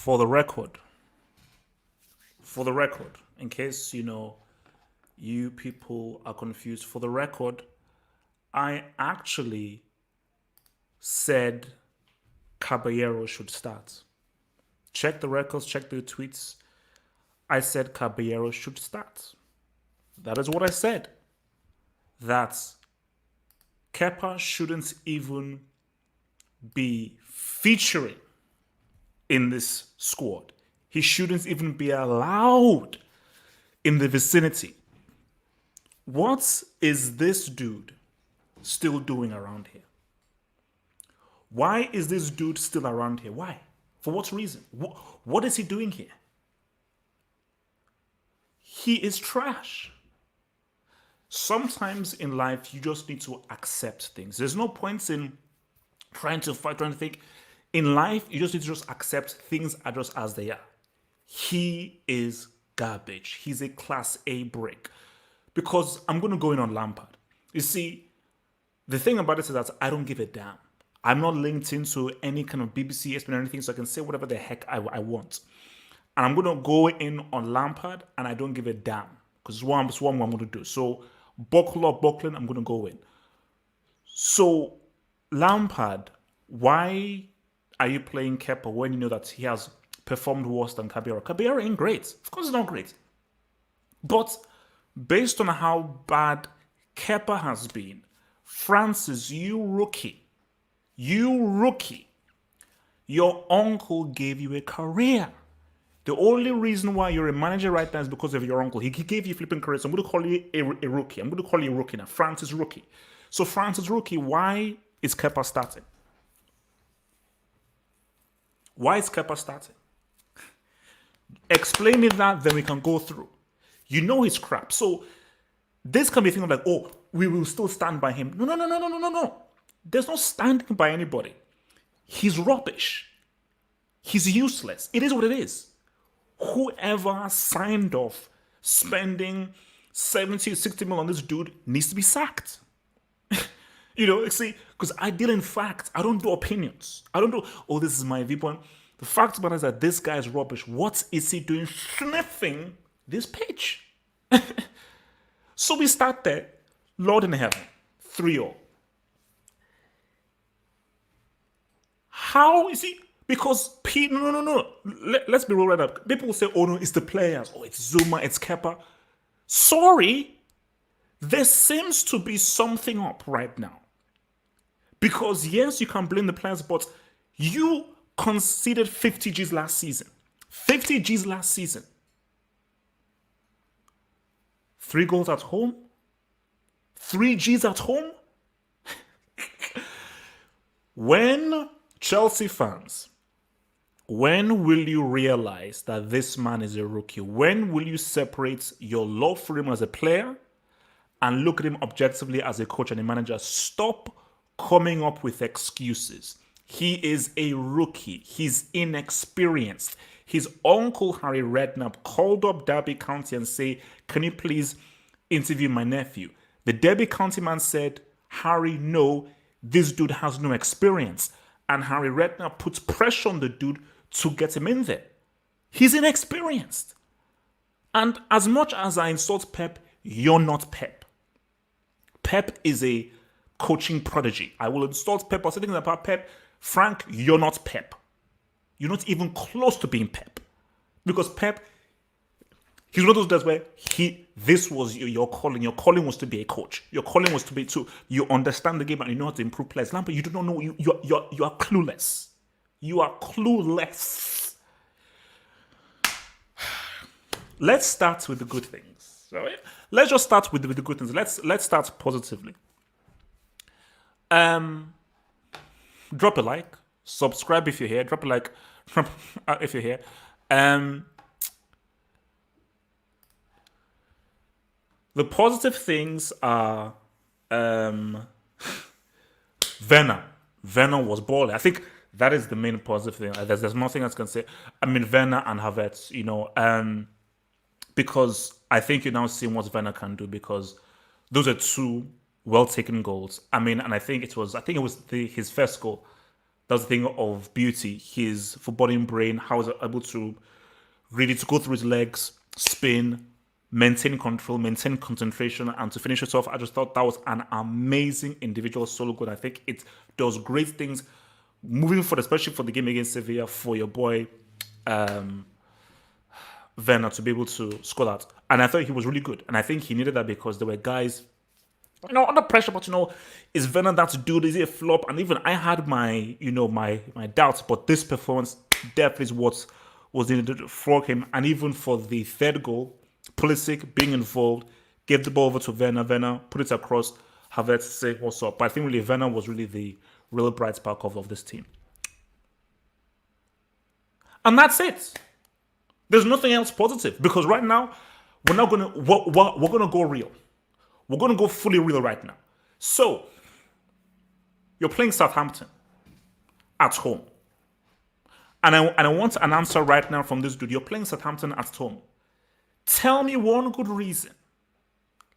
For the record, in case you people are confused, for the record, I actually said Caballero should start. Check the records, check the tweets. I said Caballero should start. That is what I said. That Kepa shouldn't even be featuring in this squad. He shouldn't even be allowed in the vicinity. What is this dude still doing around here? Why is this dude still around here? Why? For what reason? What is he doing here? He is trash. Sometimes in life, you just need to accept things. There's no point in trying to fight, trying to think. In life, you just need to just accept things are just as they are. He is garbage. He's a class A brick. Because I'm going to go in on Lampard. You see, the thing about it is that I don't give a damn. I'm not linked into any kind of BBC, ESPN or anything, so I can say whatever the heck I want. And I'm going to go in on Lampard, and I don't give a damn. Because it's what I'm going to do. So, buckle up, buckling, I'm going to go in. So, Lampard, why are you playing Kepa when you know that he has performed worse than Caballero? Caballero ain't great. Of course, he's not great. But based on how bad Kepa has been, Francis, you rookie, your uncle gave you a career. The only reason why you're a manager right now is because of your uncle. He gave you a flipping career. So I'm going to call you a rookie. I'm going to call you a rookie now. Francis Rookie. So Francis Rookie, why is Kepa starting? Why is Kepa starting? Explain me that, then we can go through. You know he's crap. So this can be thinking like, oh, we will still stand by him. No. There's no standing by anybody. He's rubbish. He's useless. It is what it is. Whoever signed off spending 70, 60 million on this dude needs to be sacked. See, because I deal in facts. I don't do opinions. I don't do, oh, this is my viewpoint. The fact about it is that this guy is rubbish. What is he doing sniffing this pitch? So we start there. Lord in heaven. 3-0. How is he? Because no. Let's be real right up. People will say, oh no, it's the players. Oh, it's Zuma, it's Kepa. Sorry. There seems to be something up right now. Because yes, you can blame the players, but you conceded 50 Gs last season. 50 Gs last season. 3 goals at home. 3 Gs at home. When Chelsea fans, when will you realize that this man is a rookie? When will you separate your love for him as a player and look at him objectively as a coach and a manager? Stop coming up with excuses. He is a rookie. He's inexperienced. His uncle, Harry Redknapp, called up Derby County and said, can you please interview my nephew? The Derby County man said, Harry, no, this dude has no experience. And Harry Redknapp puts pressure on the dude to get him in there. He's inexperienced. And as much as I insult Pep, you're not Pep. Pep is a coaching prodigy. I will insult Pep or say things about Pep. Frank, you're not Pep. You're not even close to being Pep. Because Pep, he's one of those guys where this was your calling. Your calling was to be a coach. Your calling was you understand the game and you know how to improve players. Lampard, you do not know, you are clueless. You are clueless. Let's start with the good things. All right? Let's just start with the good things. Let's start positively. Drop a like, subscribe if you're here. Drop a like if you're here. The positive things are Werner. Werner was balling. I think that is the main positive thing. There's nothing else I can say. I mean, Werner and Havertz, because I think you're now seeing what Werner can do because those are 2 well-taken goals. I mean, and I think it was his first goal. That's the thing of beauty. His footballing brain, how is able to really to go through his legs, spin, maintain control, maintain concentration, and to finish it off. I just thought that was an amazing individual solo goal. I think it does great things moving forward, especially for the game against Sevilla, for your boy Werner to be able to score that. And I thought he was really good. And I think he needed that because there were guys, under pressure, but is Werner that dude? Is he a flop? And even I had my, my doubts, but this performance definitely is what was needed for him. And even for the third goal, Pulisic being involved, gave the ball over to Werner. Werner put it across. Havertz say what's up. But I think really Werner was really the real bright spark of this team. And that's it. There's nothing else positive because right now we're not gonna we're gonna go real. We're gonna go fully real right now. So you're playing Southampton at home, and I want an answer right now from this dude. You're playing Southampton at home. Tell me one good reason,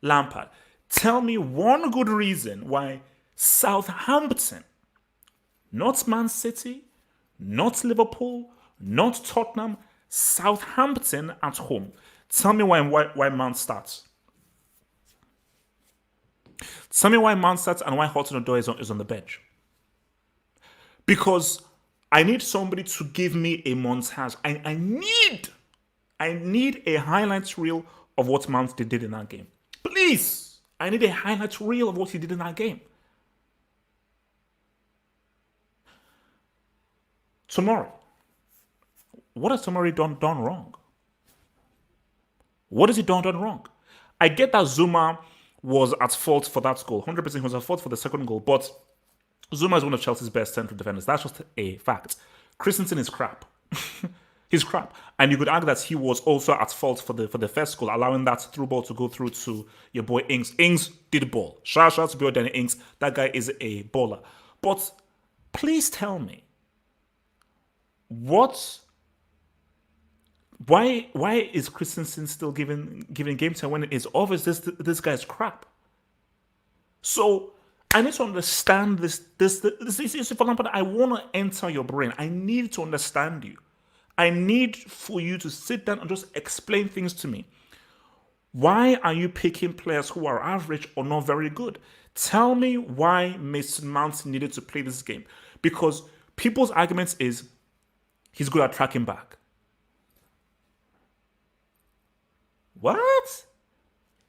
Lampard. Tell me one good reason why Southampton, not Man City, not Liverpool, not Tottenham, Southampton at home. Tell me why Man starts. Tell me why Man starts and why Hudson-Odoi is on the bench. Because I need somebody to give me a montage. I need a highlights reel of what Man did in that game. Please, I need a highlights reel of what he did in that game. Tomorrow. What has Tomori done wrong? What has he done wrong? I get that Zuma was at fault for that goal. 100% he was at fault for the second goal. But Zuma is one of Chelsea's best central defenders. That's just a fact. Christensen is crap. He's crap. And you could argue that he was also at fault for the first goal, allowing that through ball to go through to your boy Ings. Ings did ball. Shout out to Bill Danny Ings. That guy is a baller. But please tell me, why is Christensen still giving game time when it is obvious this guy's crap? So I need to understand this for Lampard. I want to enter your brain. I need to understand you. I need for you to sit down and just explain things to me. Why are you picking players who are average or not very good? Tell me why Mason Mount needed to play this game. Because people's arguments is he's good at tracking back. What?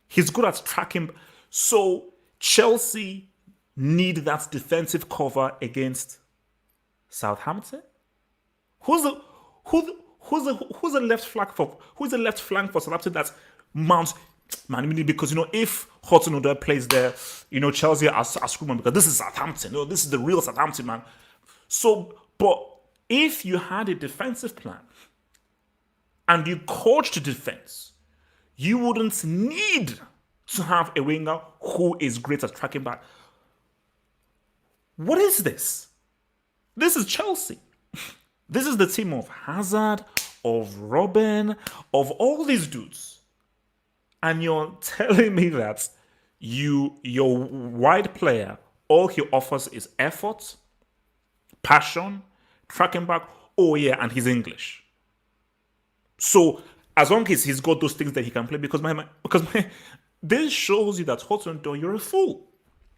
He's good at tracking. So Chelsea need that defensive cover against Southampton. Who's the left flank for Southampton that Mount? Man, because if Hudson-Odoi plays there, Chelsea are screwed because this is Southampton. This is the real Southampton, man. So, but if you had a defensive plan and you coached defense, you wouldn't need to have a winger who is great at tracking back. What is this? This is Chelsea. This is the team of Hazard, of Robin, of all these dudes. And you're telling me that your wide player, all he offers is effort, passion, tracking back, and he's English. So as long as he's got those things that he can play, because this shows you that Hudson-Odoi, you're a fool.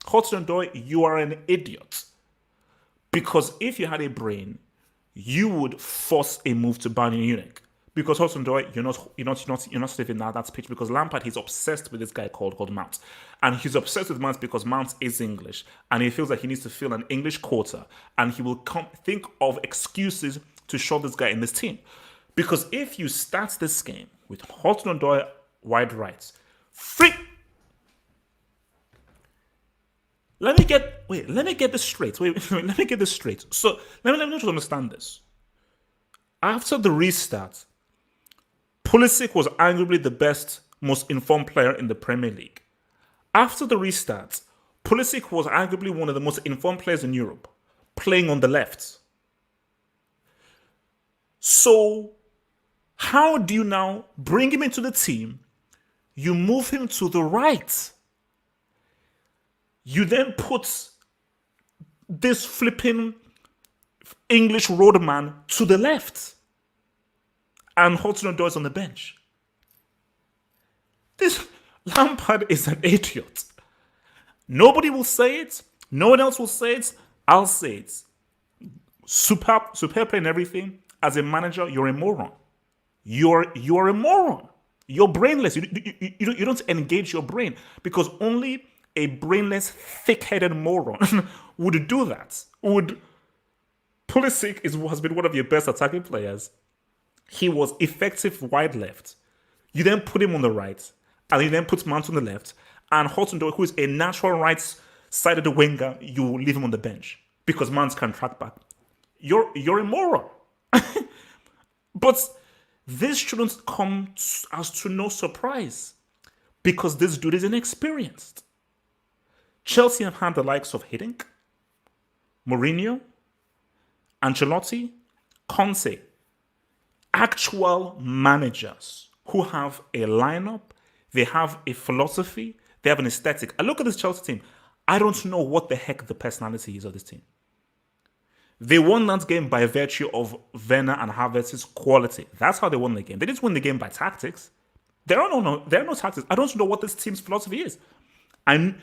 Hudson-Odoi, you are an idiot. Because if you had a brain, you would force a move to Bayern Munich. Because Hudson-Odoi, you're not saving that pitch because Lampard, he's obsessed with this guy called Mount. And he's obsessed with Mount because Mount is English. And he feels like he needs to fill an English quota. And he will think of excuses to show this guy in this team. Because if you start this game with Hudson-Odoi wide rights, let me get this straight. Let me get this straight. So let me just understand this. After the restart, Pulisic was arguably the best, most informed player in the Premier League. After the restart, Pulisic was arguably one of the most informed players in Europe, playing on the left. So how do you now bring him into the team? You move him to the right. You then put this flipping English roadman to the left. And Hudson-Odoi is on the bench. This Lampard is an idiot. Nobody will say it. No one else will say it. I'll say it. Superb play and everything. As a manager, you're a moron. You're a moron. You're brainless. You don't engage your brain because only a brainless, thick-headed moron would do that. Pulisic has been one of your best attacking players. He was effective wide left. You then put him on the right, and you then put Mount on the left, and Hudson-Odoi, who is a natural right-sided winger, you leave him on the bench because Mount can track back. You're a moron. But this shouldn't come as to no surprise because this dude is inexperienced. Chelsea have had the likes of Hiddink, Mourinho, Ancelotti, Conte, actual managers who have a lineup, they have a philosophy, they have an aesthetic. I look at this Chelsea team, I don't know what the heck the personality is of this team. They won that game by virtue of Werner and Havertz's quality. That's how they won the game. They didn't win the game by tactics. There are no tactics. I don't know what this team's philosophy is. And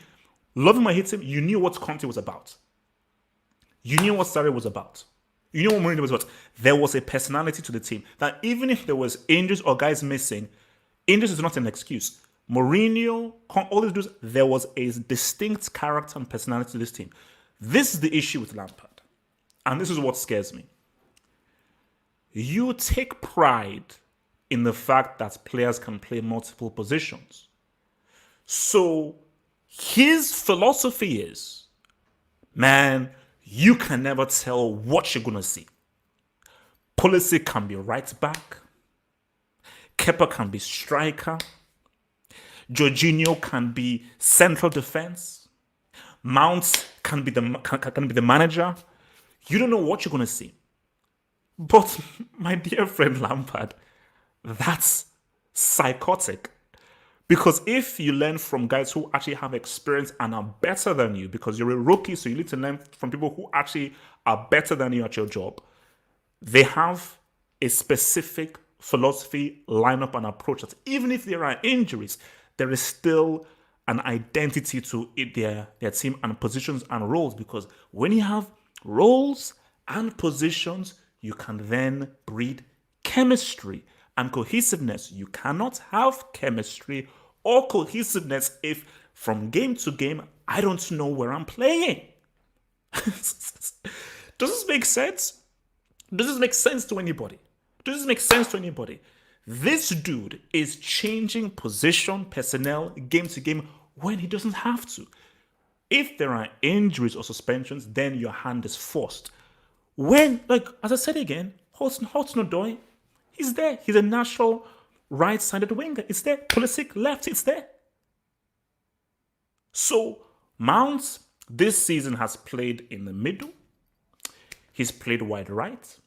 loving my hits him, you knew what Conte was about. You knew what Sarri was about. You knew what Mourinho was about. There was a personality to the team that even if there was injuries or guys missing, injuries is not an excuse. Mourinho, all these dudes, there was a distinct character and personality to this team. This is the issue with Lampard. And this is what scares me. You take pride in the fact that players can play multiple positions. So his philosophy is, man, you can never tell what you're going to see. Pulisic can be right back. Kepa can be striker. Jorginho can be central defense. Mount can be the manager. You don't know what you're going to see. But my dear friend Lampard, that's psychotic. Because if you learn from guys who actually have experience and are better than you, because you're a rookie, so you need to learn from people who actually are better than you at your job, they have a specific philosophy, lineup, and approach that even if there are injuries, there is still an identity to their team and positions and roles. Because when you have roles and positions, you can then breed chemistry and cohesiveness. You cannot have chemistry or cohesiveness if from game to game, I don't know where I'm playing. Does this make sense? Does this make sense to anybody? Does this make sense to anybody? This dude is changing position, personnel, game to game when he doesn't have to. If there are injuries or suspensions, then your hand is forced. When, as I said again, Hudson-Odoi, he's there. He's a natural right-sided winger. It's there. Pulisic left, it's there. So, Mount this season has played in the middle. He's played wide right.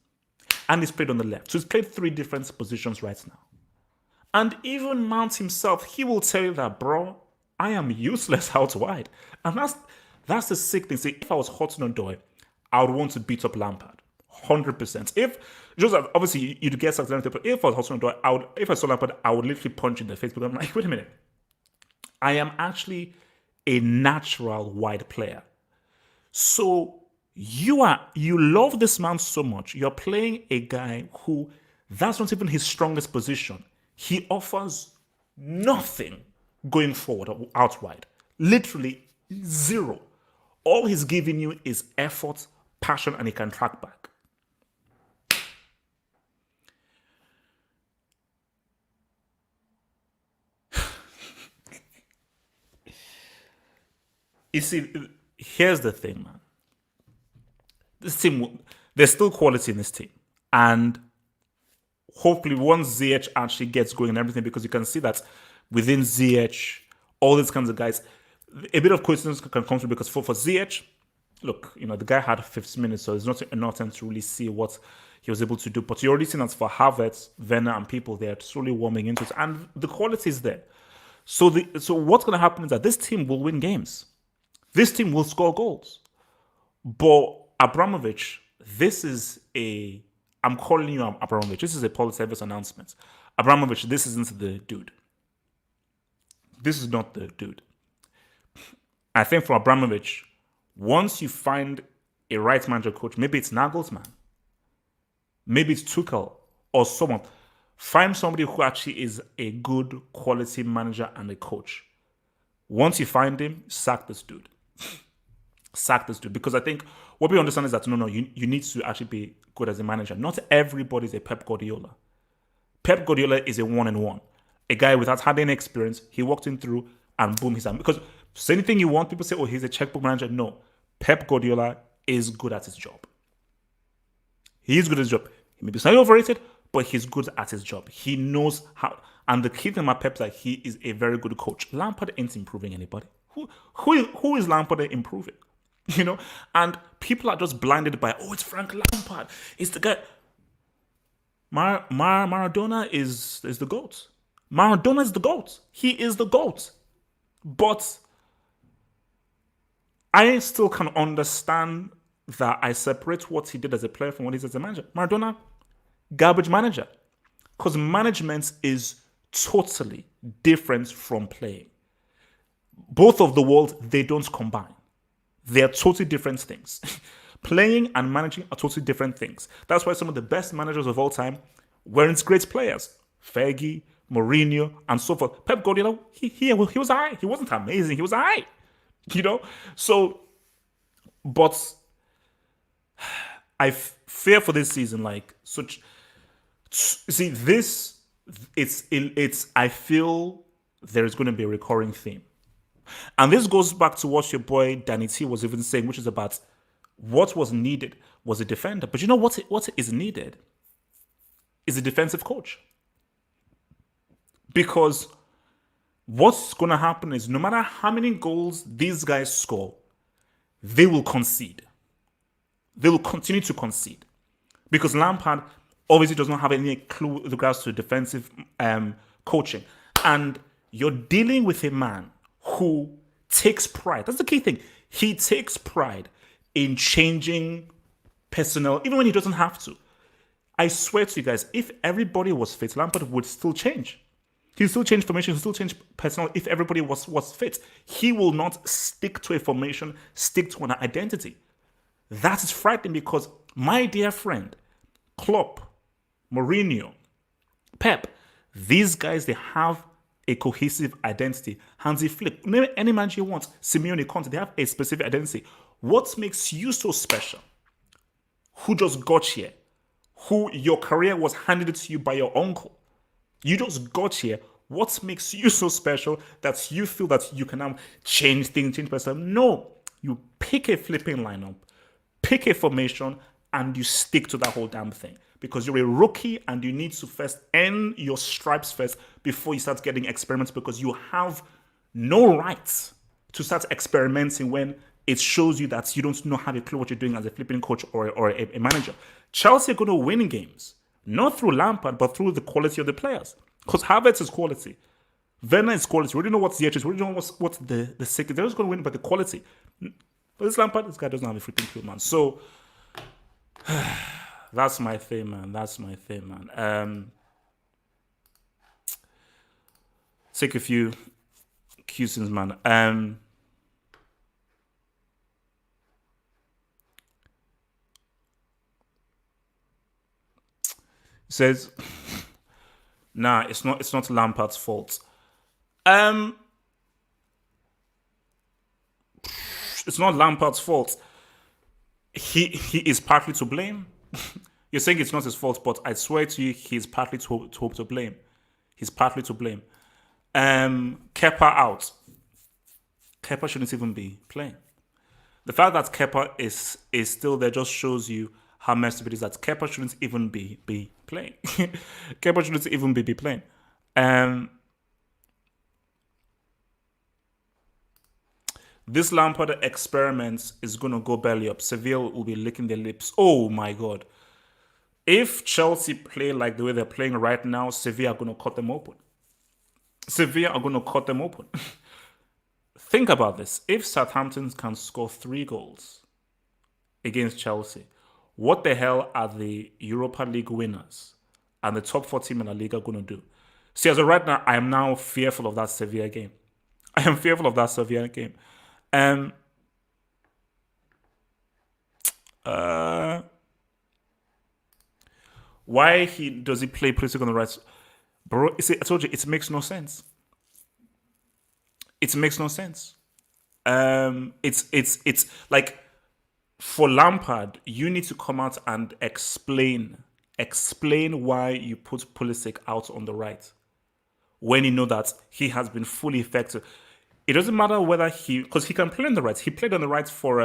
And he's played on the left. So he's played 3 different positions right now. And even Mount himself, he will tell you that, bro, I am useless out wide. And that's the sick thing. See, if I was Hudson-Odoi, I would want to beat up Lampard. 100%. Obviously, you'd get something, but if I was Hudson-Odoi, if I saw Lampard, I would literally punch in the face because I'm like, wait a minute. I am actually a natural wide player. So you love this man so much. You're playing a guy who, that's not even his strongest position. He offers nothing going forward out wide. Literally zero. All he's giving you is effort, passion, and he can track back. You see, here's the thing, man. This team, there's still quality in this team. And hopefully once ZH actually gets going and everything, because you can see that within ZH, all these kinds of guys, a bit of coincidence can come through because for ZH, look, the guy had 50 minutes, so there's not enough time to really see what he was able to do. But you're already seeing that for Havertz, Werner, and people, they're slowly warming into it. And the quality is there. So what's going to happen is that this team will win games. This team will score goals. But Abramovich this is I'm calling you Abramovich. This is a public service announcement. Abramovich, this isn't the dude. This is not the dude. I think for Abramovich, once you find a right manager coach, maybe it's Nagelsmann, maybe it's Tuchel or someone, find somebody who actually is a good quality manager and a coach. Once you find him, sack this dude. Sack this dude. Because I think what we understand is that no, you need to actually be good as a manager. Not everybody is a Pep Guardiola. Pep Guardiola is a one-on-one. A guy without had any experience, he walked in through and boom, he's done. Because say anything you want, people say, oh, he's a checkbook manager. No. Pep Guardiola is good at his job. He is good at his job. He may be slightly overrated, but he's good at his job. He knows how. And the key thing about Pep is that he is a very good coach. Lampard ain't improving anybody. Who is Lampard improving? You know? And people are just blinded by, oh, it's Frank Lampard. It's the guy. Maradona is the GOAT. Maradona is the GOAT. He is the GOAT. But I still can understand that I separate what he did as a player from what he did as a manager. Maradona, garbage manager. Because management is totally different from playing. Both of the worlds, they don't combine. They are totally different things. Playing and managing are totally different things. That's why some of the best managers of all time weren't great players. Fergie, Mourinho, and so forth. Pep Guardiola, he was high. He wasn't amazing. He was high. You know? So, but I fear for this season, like, such. See, this, it's, I feel there is going to be a recurring theme. And this goes back to what your boy Danny T was even saying, which is about what was needed was a defender. But you know what is needed is a defensive coach. Because what's going to happen is no matter how many goals these guys score, they will concede. They will continue to concede. Because Lampard obviously does not have any clue with regards to defensive coaching. And you're dealing with a man who takes pride. That's the key thing. He takes pride in changing personnel, even when he doesn't have to. I swear to you guys, if everybody was fit, Lampard would still change. He'll still change formation, he'll still change personnel if everybody was fit. He will not stick to a formation, stick to an identity. That is frightening because, my dear friend, Klopp, Mourinho, Pep, these guys, they have a cohesive identity. Hansi Flick, name any manager you want, Simeone, Conte, they have a specific identity. What makes you so special? Who just got here? Who your career was handed to you by your uncle? You just got here. What makes you so special that you feel that you can now change things, change person? No. You pick a flipping lineup, pick a formation, and you stick to that whole damn thing. Because you're a rookie and you need to first earn your stripes first before you start getting experiments, because you have no right to start experimenting when it shows you that you don't know how to clue what you're doing as a flipping coach or a manager. Chelsea are going to win games, not through Lampard, but through the quality of the players. Because Havertz is quality. Werner is quality. We already know what's the edges. We already know what's the second. They're just going to win by the quality. But this Lampard, this guy doesn't have a freaking clue, man. So, that's my thing, man. That's my thing, man. Take a few cues, man. Says, nah, it's not Lampard's fault. It's not Lampard's fault. He is partly to blame. You're saying it's not his fault, but I swear to you, he's partly to blame. He's partly to blame. Kepa out. Kepa shouldn't even be playing. The fact that Kepa is still there just shows you how messed up it is that Kepa shouldn't even be playing. Kepa shouldn't even be playing. This Lampard experiment is going to go belly up. Sevilla will be licking their lips. Oh my God. If Chelsea play like the way they're playing right now, Sevilla are going to cut them open. Sevilla are going to cut them open. Think about this. If Southampton can score 3 goals against Chelsea, What the hell are the Europa League winners and the top 4 team in La Liga going to do? See, as of right now, I am now fearful of that Sevilla game. I am fearful of that Sevilla game. Um, uh, why does he play Pulisic on the right? Bro, see, I told you, it makes no sense. It makes no sense. It's like, for Lampard, you need to come out and explain why you put Pulisic out on the right when you know that he has been fully effective. It doesn't matter whether because he can play on the right. He played on the right for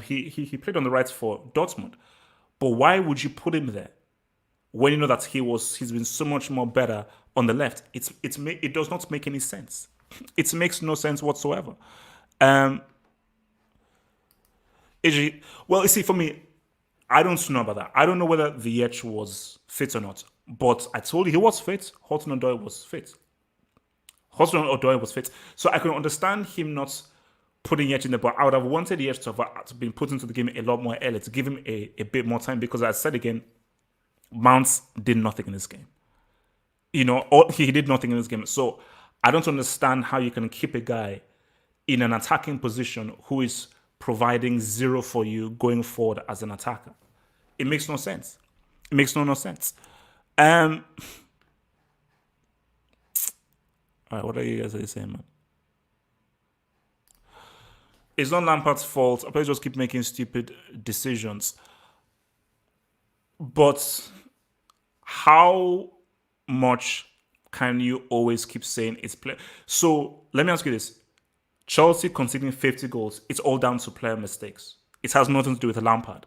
he played on the right for Dortmund. But why would you put him there when you know that he's been so much more better on the left? It does not make any sense. It makes no sense whatsoever. Um, well, you see, for me, I don't know about that. I don't know whether Ziyech was fit or not. But I told you he was fit. Hudson-Odoi was fit. Hudson-Odoi was fit. So I can understand him not putting Ziyech in the, but I would have wanted Ziyech to have been put into the game a lot more early to give him a bit more time, because I said again, Mount did nothing in this game. He did nothing in this game. So I don't understand how you can keep a guy in an attacking position who is providing zero for you going forward as an attacker. It makes no sense. It makes no sense. All right, what are you guys saying, man? It's not Lampard's fault. Players just keep making stupid decisions. But how much can you always keep saying it's play? So let me ask you this. Chelsea conceding 50 goals, it's all down to player mistakes. It has nothing to do with Lampard.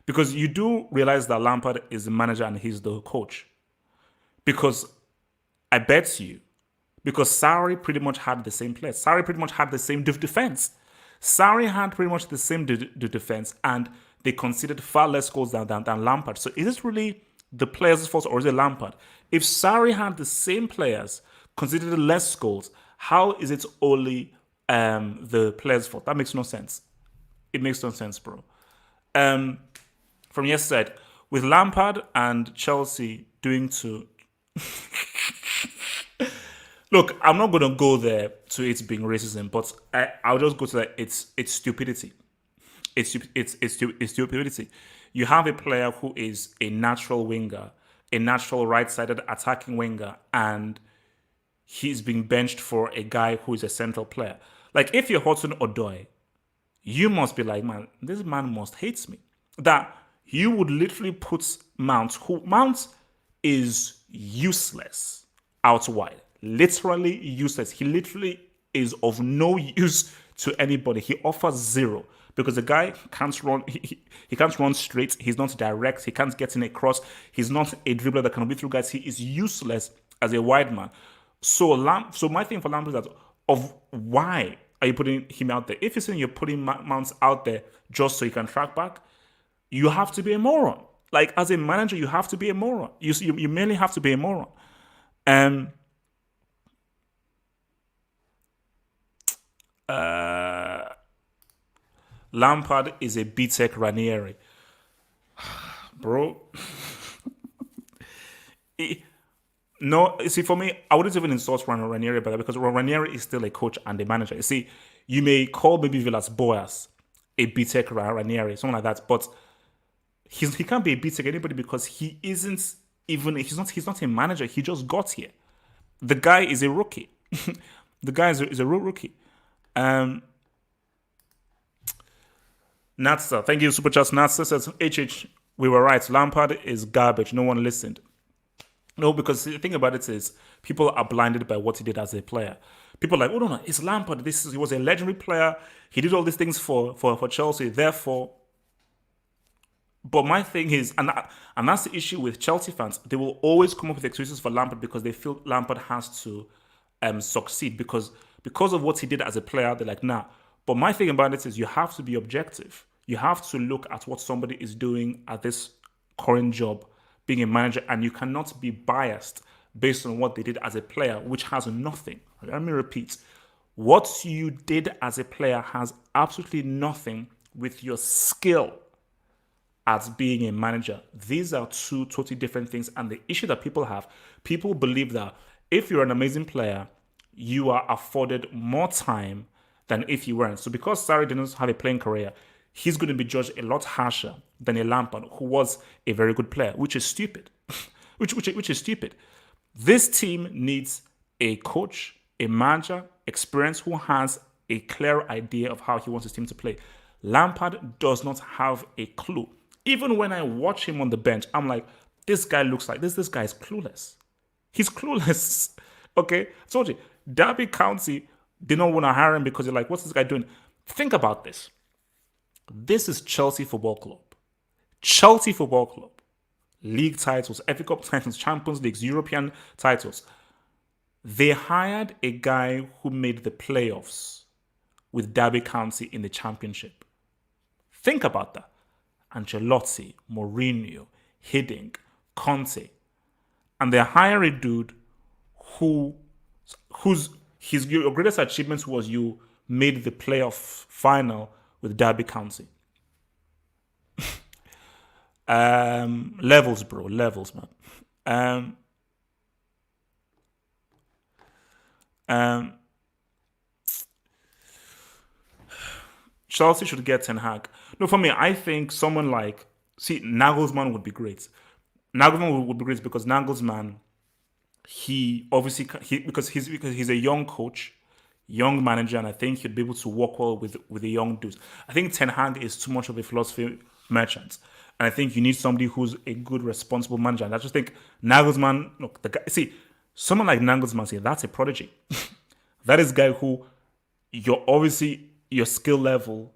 Because you do realize that Lampard is the manager and he's the coach. Because I bet you, because Sarri pretty much had the same players. Sarri pretty much had the same defense. Sarri had pretty much the same defense, and they conceded far less goals than Lampard. So is this really the players' fault, or is it Lampard? If Sarri had the same players, conceded less goals, how is it only the players' fault? That makes no sense. It makes no sense, bro. From yesterday, with Lampard and Chelsea doing to... Look, I'm not going to go there to it being racism, but I'll just go to that. It's stupidity. It's stupidity. You have a player who is a natural winger, a natural right-sided attacking winger, and he's being benched for a guy who is a central player. Like, if you're Hudson-Odoi, you must be like, man, this man must hate me. That you would literally put Mount is useless out wide. Literally useless. He literally is of no use to anybody. He offers zero because the guy can't run. He can't run straight. He's not direct. He can't get in a cross. He's not a dribbler that can beat through guys. He is useless as a wide man. So my thing for Lampard is that of why are you putting him out there? If you're saying you're putting Mount out there just so you can track back, you have to be a moron. Like, as a manager, you have to be a moron. You mainly have to be a moron. Lampard is a B-Tech Ranieri. Bro. No, see, for me, I wouldn't even insult Ranieri better, because Ranieri is still a coach and a manager. You see, you may call maybe Villas-Boas a B-Tech Ranieri, something like that, but he can't be a B-Tech anybody, because he isn't even, he's not a manager. He just got here. The guy is a rookie. The guy is a real rookie. Natsa, thank you, Super Chat. Natsa says, HH, we were right. Lampard is garbage. No one listened. No, because the thing about it is, people are blinded by what he did as a player. People are like, oh no, it's Lampard. He was a legendary player. He did all these things for Chelsea. Therefore, but my thing is, and that's the issue with Chelsea fans. They will always come up with excuses for Lampard because they feel Lampard has to succeed because of what he did as a player. They're like, nah. But my thing about it is, you have to be objective. You have to look at what somebody is doing at this current job, being a manager, and you cannot be biased based on what they did as a player, which has nothing. Let me repeat. What you did as a player has absolutely nothing with your skill at being a manager. These are two totally different things. And the issue that people have, people believe that if you're an amazing player, you are afforded more time than if you weren't. So because Sarri didn't have a playing career, he's going to be judged a lot harsher than a Lampard, who was a very good player, which is stupid. which is stupid. This team needs a coach, a manager, experience, who has a clear idea of how he wants his team to play. Lampard does not have a clue. Even when I watch him on the bench, I'm like, this guy looks like this. This guy is clueless. He's clueless. Okay? I told you, Derby County did not want to hire him because they're like, what's this guy doing? Think about this. This is Chelsea Football Club. Chelsea Football Club. League titles, FA Cup titles, Champions Leagues, European titles. They hired a guy who made the playoffs with Derby County in the Championship. Think about that. Ancelotti, Mourinho, Hiddink, Conte. And they hire a dude whose your greatest achievement was you made the playoff final with Derby County. Levels, bro. Levels, man. Chelsea should get Ten Hag. No, for me, I think someone like, Nagelsmann would be great. Nagelsmann would be great because Nagelsmann, because he's a young coach, young manager, and I think he'd be able to work well with the young dudes. I think Ten Hag is too much of a philosophy merchant. And I think you need somebody who's a good, responsible manager. And I just think Nagelsmann, look, someone like Nagelsmann, that's a prodigy. That is a guy who your skill level,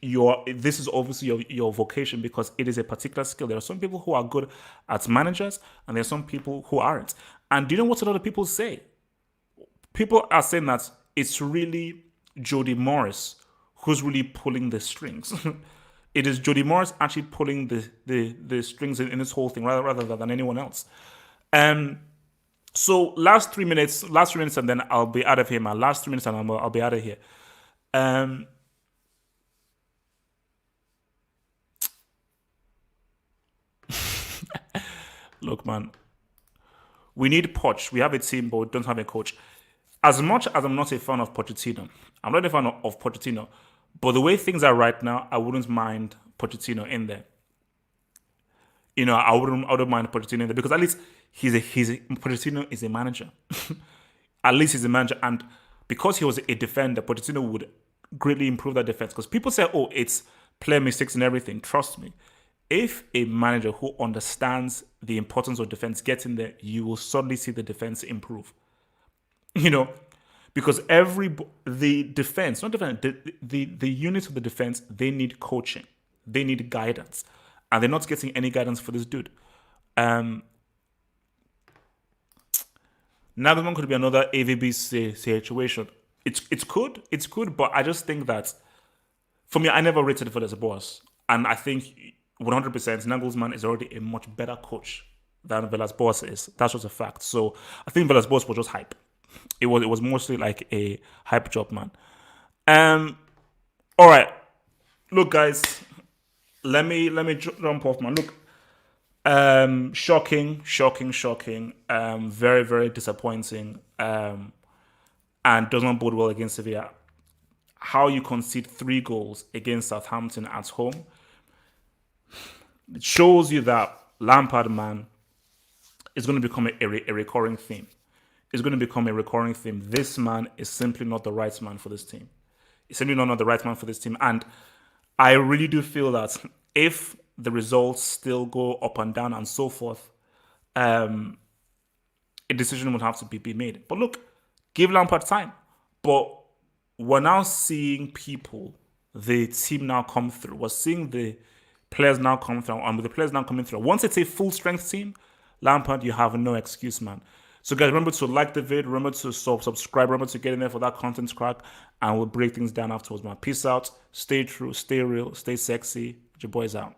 this is obviously your vocation because it is a particular skill. There are some people who are good at managers and there are some people who aren't. And do you know what a lot of people say? People are saying that it's really Jody Morris who's really pulling the strings. It is Jody Morris actually pulling the strings in this whole thing rather than anyone else. So last 3 minutes, and then I'll be out of here, man. Last 3 minutes and I'll be out of here. Look, man, we need Poch. We have a team, but we don't have a coach. As much as I'm not a fan of Pochettino, but the way things are right now, I wouldn't mind Pochettino in there. I wouldn't mind Pochettino in there because at least Pochettino is a manager. At least he's a manager, and because he was a defender, Pochettino would greatly improve that defense. Because people say, "Oh, it's player mistakes and everything." Trust me, if a manager who understands the importance of defense gets in there, you will suddenly see the defense improve. Because the defense, not defense, the units of the defense, they need coaching, they need guidance, and they're not getting any guidance for this dude. Nagelsmann could be another AVB situation. It's good, but I just think that for me, I never rated for as a boss, and I think 100% Nagelsmann is already a much better coach than Villas-Boas is. That's just a fact. So I think Villas-Boas was just hype. It was mostly like a hype job, man. All right. Look, guys, let me jump off, man. Look, shocking. Very, very disappointing. And does not bode well against Sevilla. How you concede 3 goals against Southampton at home, it shows you that Lampard, man, is going to become a recurring theme. It's going to become a recurring theme. This man is simply not the right man for this team. He's simply not the right man for this team. And I really do feel that if the results still go up and down and so forth, a decision would have to be made. But look, give Lampard time. But we're now seeing the team now come through. We're seeing the players now come through. And with the players now coming through, once it's a full-strength team, Lampard, you have no excuse, man. So guys, remember to like the vid, remember to subscribe, remember to get in there for that content crack, and we'll break things down afterwards, man. Peace out, stay true, stay real, stay sexy. Your boy's out.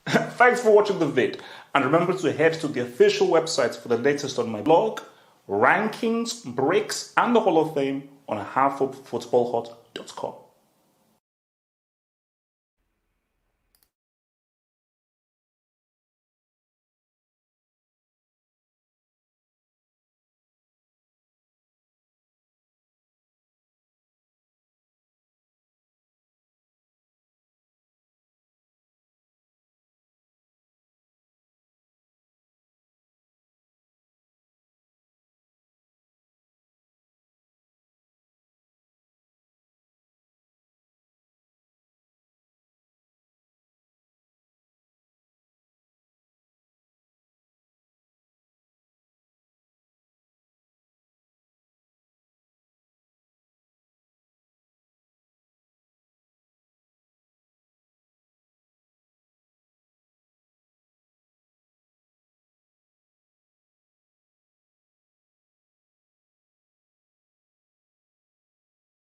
Thanks for watching the vid, and remember to head to the official website for the latest on my blog, rankings, breaks, and the Hall of Fame on halffootballhot.com.